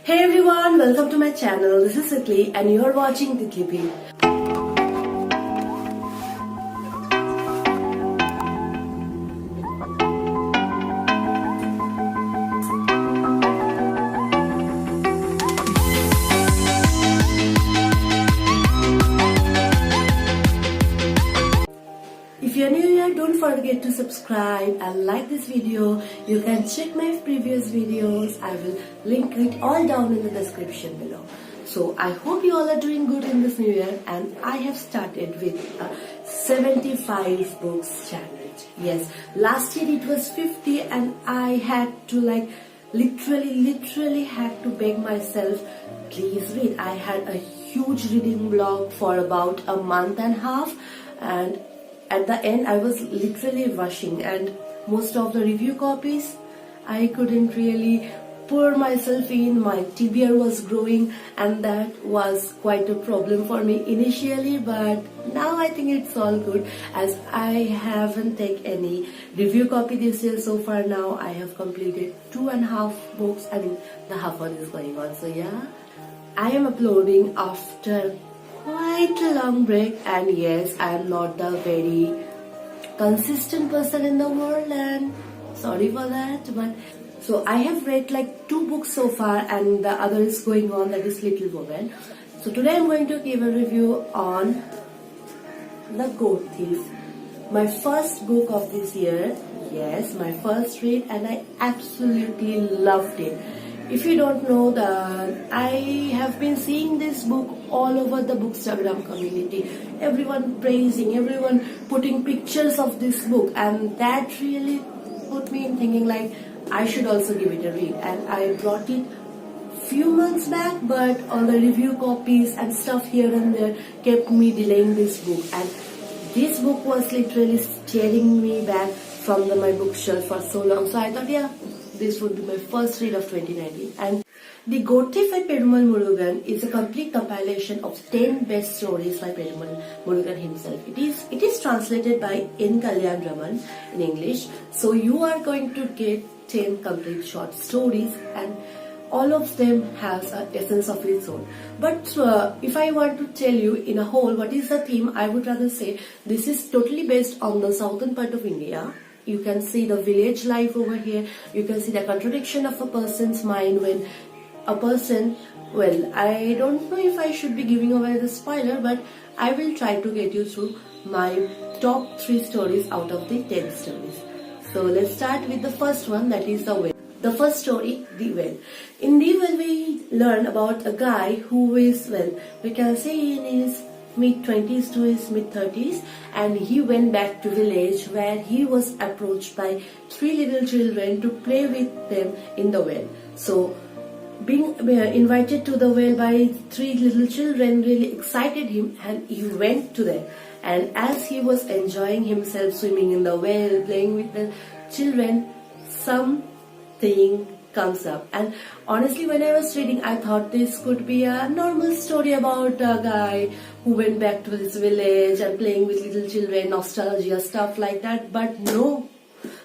Hey everyone, welcome to my channel. This is Titli and you are watching Titli P. If you're new here, don't forget to subscribe and like this video. You can check my previous videos. I will link it all down in the description below. So I hope you all are doing good in this new year, and I have started with a 75 books challenge. Yes, last year it was 50 and I had to literally had to beg myself, please read. I had a huge reading blog for about a month and a half, and at the end I was literally rushing, and most of the review copies I couldn't really pour myself in. My TBR was growing and that was quite a problem for me initially, but now I think it's all good as I haven't taken any review copy this year so far. Now I have completed 2.5 books. I mean, the half one is going on. So yeah, I am uploading after quite a long break, and yes, I am not the very consistent person in the world, and sorry for that. But so I have read 2 books so far and the other is going on, that is Little Woman. So today I'm going to give a review on The Goat Thief, my first book of this year. Yes, my first read, and I absolutely loved it. If you don't know that, I have been seeing this book all over the Bookstagram community. Everyone praising, everyone putting pictures of this book, and that really put me in thinking I should also give it a read. And I brought it few months back, but all the review copies and stuff here and there kept me delaying this book. And this book was literally staring me back from my bookshelf for so long. So I thought, yeah, this would be my first read of 2019. And The Goat Thief by Perumal Murugan is a complete compilation of 10 best stories by Perumal Murugan himself. It is translated by N. Kalyan Raman in English. So you are going to get 10 complete short stories, and all of them has an essence of its own. But if I want to tell you in a whole what is the theme, I would rather say this is totally based on the southern part of India. You can see the village life over here. You can see the contradiction of a person's mind when a person, well, I don't know if I should be giving away the spoiler, but I will try to get you through my top 3 stories out of the 10 stories. So let's start with the first one, that is The Well. The first story, The Well. In The Well, we learn about a guy who is, well, we can say in his mid-20s to his mid-30s, and he went back to village where he was approached by 3 little children to play with them in the well. So being invited to the well by 3 little children really excited him, and he went to them. And as he was enjoying himself swimming in the well, playing with the children, something comes up. And honestly, when I was reading, I thought this could be a normal story about a guy who went back to his village and playing with little children, nostalgia, stuff like that. But no,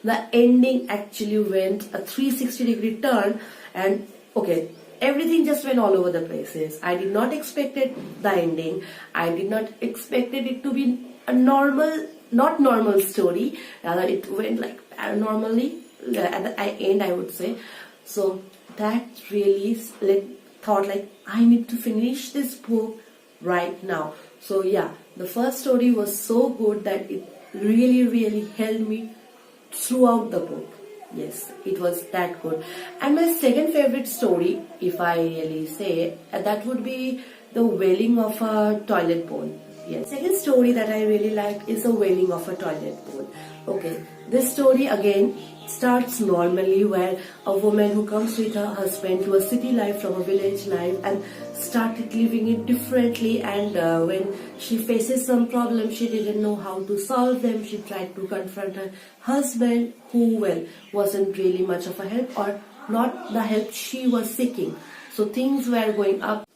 the ending actually went a 360-degree turn, and okay, everything just went all over the places. I did not expect the ending. I did not expect it to be a not normal story. Rather, it went paranormally at the end, I would say. So that really thought I need to finish this book right now. So yeah, the first story was so good that it really held me throughout the book. Yes, it was that good. And my second favorite story, if I really say, that would be The Wailing of a Toilet Bowl. Yes, second story that I really liked is The Wailing of a Toilet Bowl. Okay, this story again starts normally, where a woman who comes with her husband to a city life from a village life and started living it differently, and when she faces some problems, she didn't know how to solve them. She tried to confront her husband, who, well, wasn't really much of a help, or not the help she was seeking. So things were going up.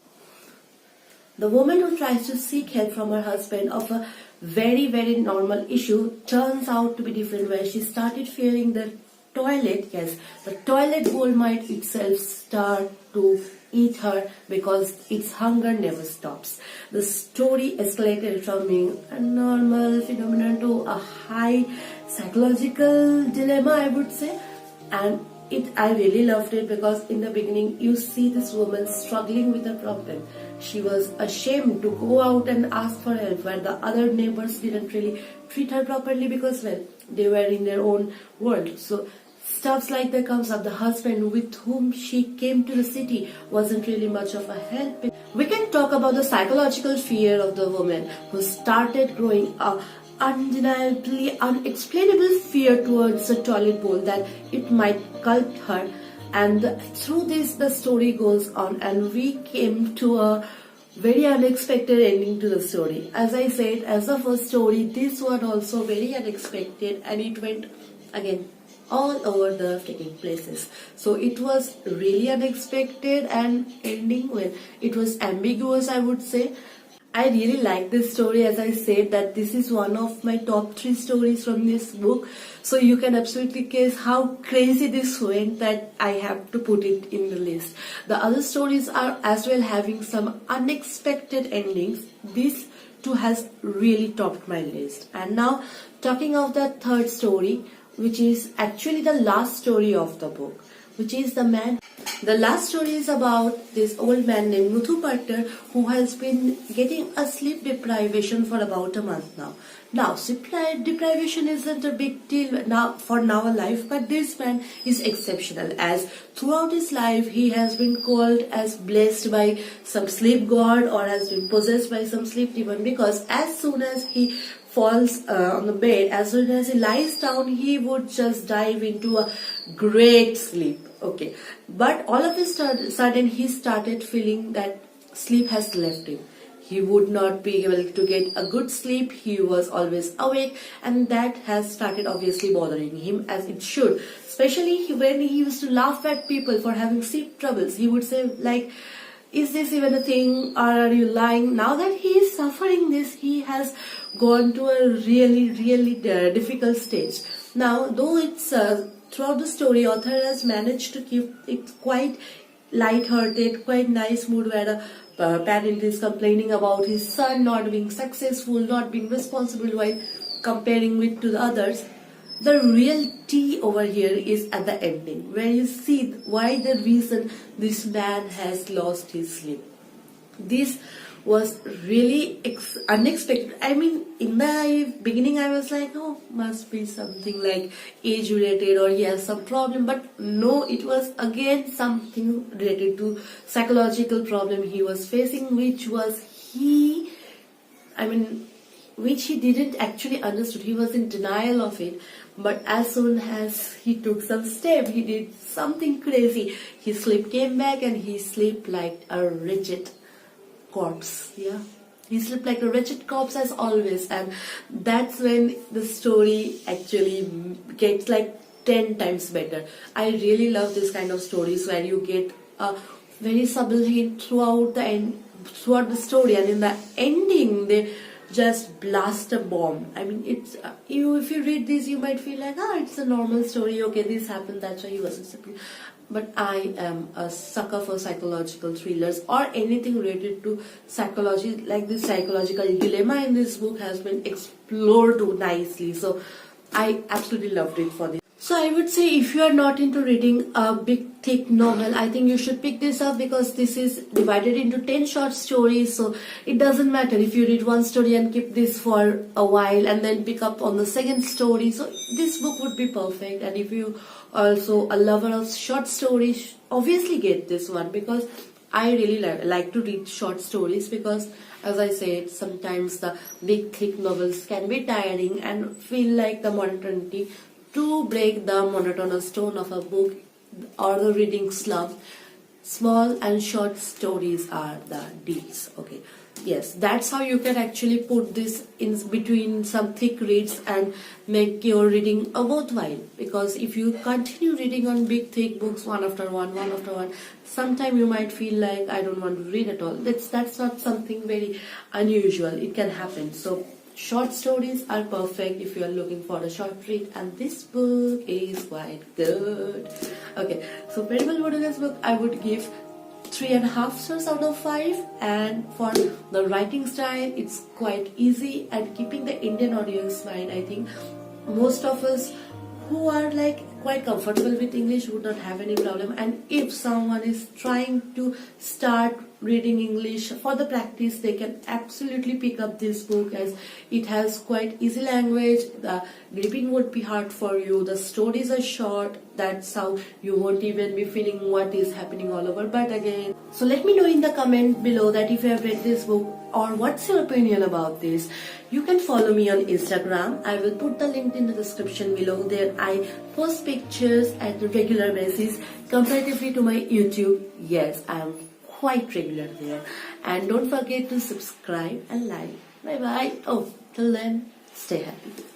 The woman who tries to seek help from her husband of a very normal issue turns out to be different, where she started fearing that toilet, yes, the toilet bowl might itself start to eat her because its hunger never stops. The story escalated from being a normal phenomenon to a high psychological dilemma, I would say. And I really loved it because in the beginning you see this woman struggling with a problem. She was ashamed to go out and ask for help, where the other neighbors didn't really treat her properly because, well, they were in their own world. So stuffs like that comes up. The husband with whom she came to the city wasn't really much of a help. We can talk about the psychological fear of the woman who started growing a undeniably unexplainable fear towards the toilet bowl that it might gulp her. And through this the story goes on, and we came to a very unexpected ending to the story. As I said, as the first story, this one also very unexpected, and it went again all over the freaking places. So it was really unexpected, and ending, well, it was ambiguous, I would say. I really like this story. As I said, that this is one of my top 3 stories from this book. So you can absolutely guess how crazy this went that I have to put it in the list. The other stories are as well having some unexpected endings. This too has really topped my list. And now talking of the third story, which is actually the last story of the book, which is The Man. The last story is about this old man named Muthu Patter, who has been getting a sleep deprivation for about a month now. Now, sleep deprivation isn't a big deal for now alive, but this man is exceptional, as throughout his life he has been called as blessed by some sleep god or has been possessed by some sleep demon, because as soon as he falls on the bed, as soon as he lies down, he would just dive into a great sleep. Okay, but all of a sudden he started feeling that sleep has left him. He would not be able to get a good sleep. He was always awake, and that has started obviously bothering him, as it should. Especially when he used to laugh at people for having sleep troubles. He would say like, is this even a thing, or are you lying? Now that he is suffering this, he has gone to a really difficult stage. Now, though it's throughout the story, author has managed to keep it quite light-hearted, quite nice mood, where a parent is complaining about his son not being successful, not being responsible, while comparing it to the others. The real tea over here is at the ending, where you see why the reason this man has lost his sleep. This was really unexpected. I mean, in the beginning I was like, oh, must be something like age related, or he has some problem, but no, it was again something related to psychological problem he was facing, which he didn't actually understood. He was in denial of it, but as soon as he took some step, he did something crazy. His sleep came back, and he slept like a rigid corpse. Yeah, he slept like a wretched corpse as always, and that's when the story actually gets like 10 times better. I really love this kind of stories where you get a very subtle hint throughout the story, and in the ending they just blast a bomb. I mean, it's if you read this, you might feel like, it's a normal story. Okay, this happened, that's why he wasn't sleeping. But I am a sucker for psychological thrillers or anything related to psychology. Like this psychological dilemma in this book has been explored nicely. So I absolutely loved it for this. So I would say, if you are not into reading a big thick novel, I think you should pick this up, because this is divided into 10 short stories. So it doesn't matter if you read one story and keep this for a while and then pick up on the second story. So this book would be perfect. And if you also a lover of short stories, obviously get this one, because I really like to read short stories, because as I said, sometimes the big thick novels can be tiring and feel like the monotonity. To break the monotonous tone of a book or the reading slump, small and short stories are the deals. Okay, yes, that's how you can actually put this in between some thick reads and make your reading a worthwhile. Because if you continue reading on big thick books one after one, sometime you might feel like, I don't want to read at all. That's not something very unusual. It can happen. So Short stories are perfect if you are looking for a short read, and this book is quite good. Okay, so Pedible Bodegas book I would give 3.5 stars out of 5, and for the writing style it's quite easy, and keeping the Indian audience mind, I think most of us who are like quite comfortable with English would not have any problem. And if someone is trying to start reading English for the practice, they can absolutely pick up this book, as it has quite easy language. The gripping would be hard for you, the stories are short, that's how you won't even be feeling what is happening all over. But again, so let me know in the comment below that if you have read this book, or what's your opinion about this. You can follow me on Instagram. I will put the link in the description below. There I post pictures at a regular basis comparatively to my YouTube. Yes, I am quite regular there. And don't forget to subscribe and like. Bye bye. Oh, till then, stay happy.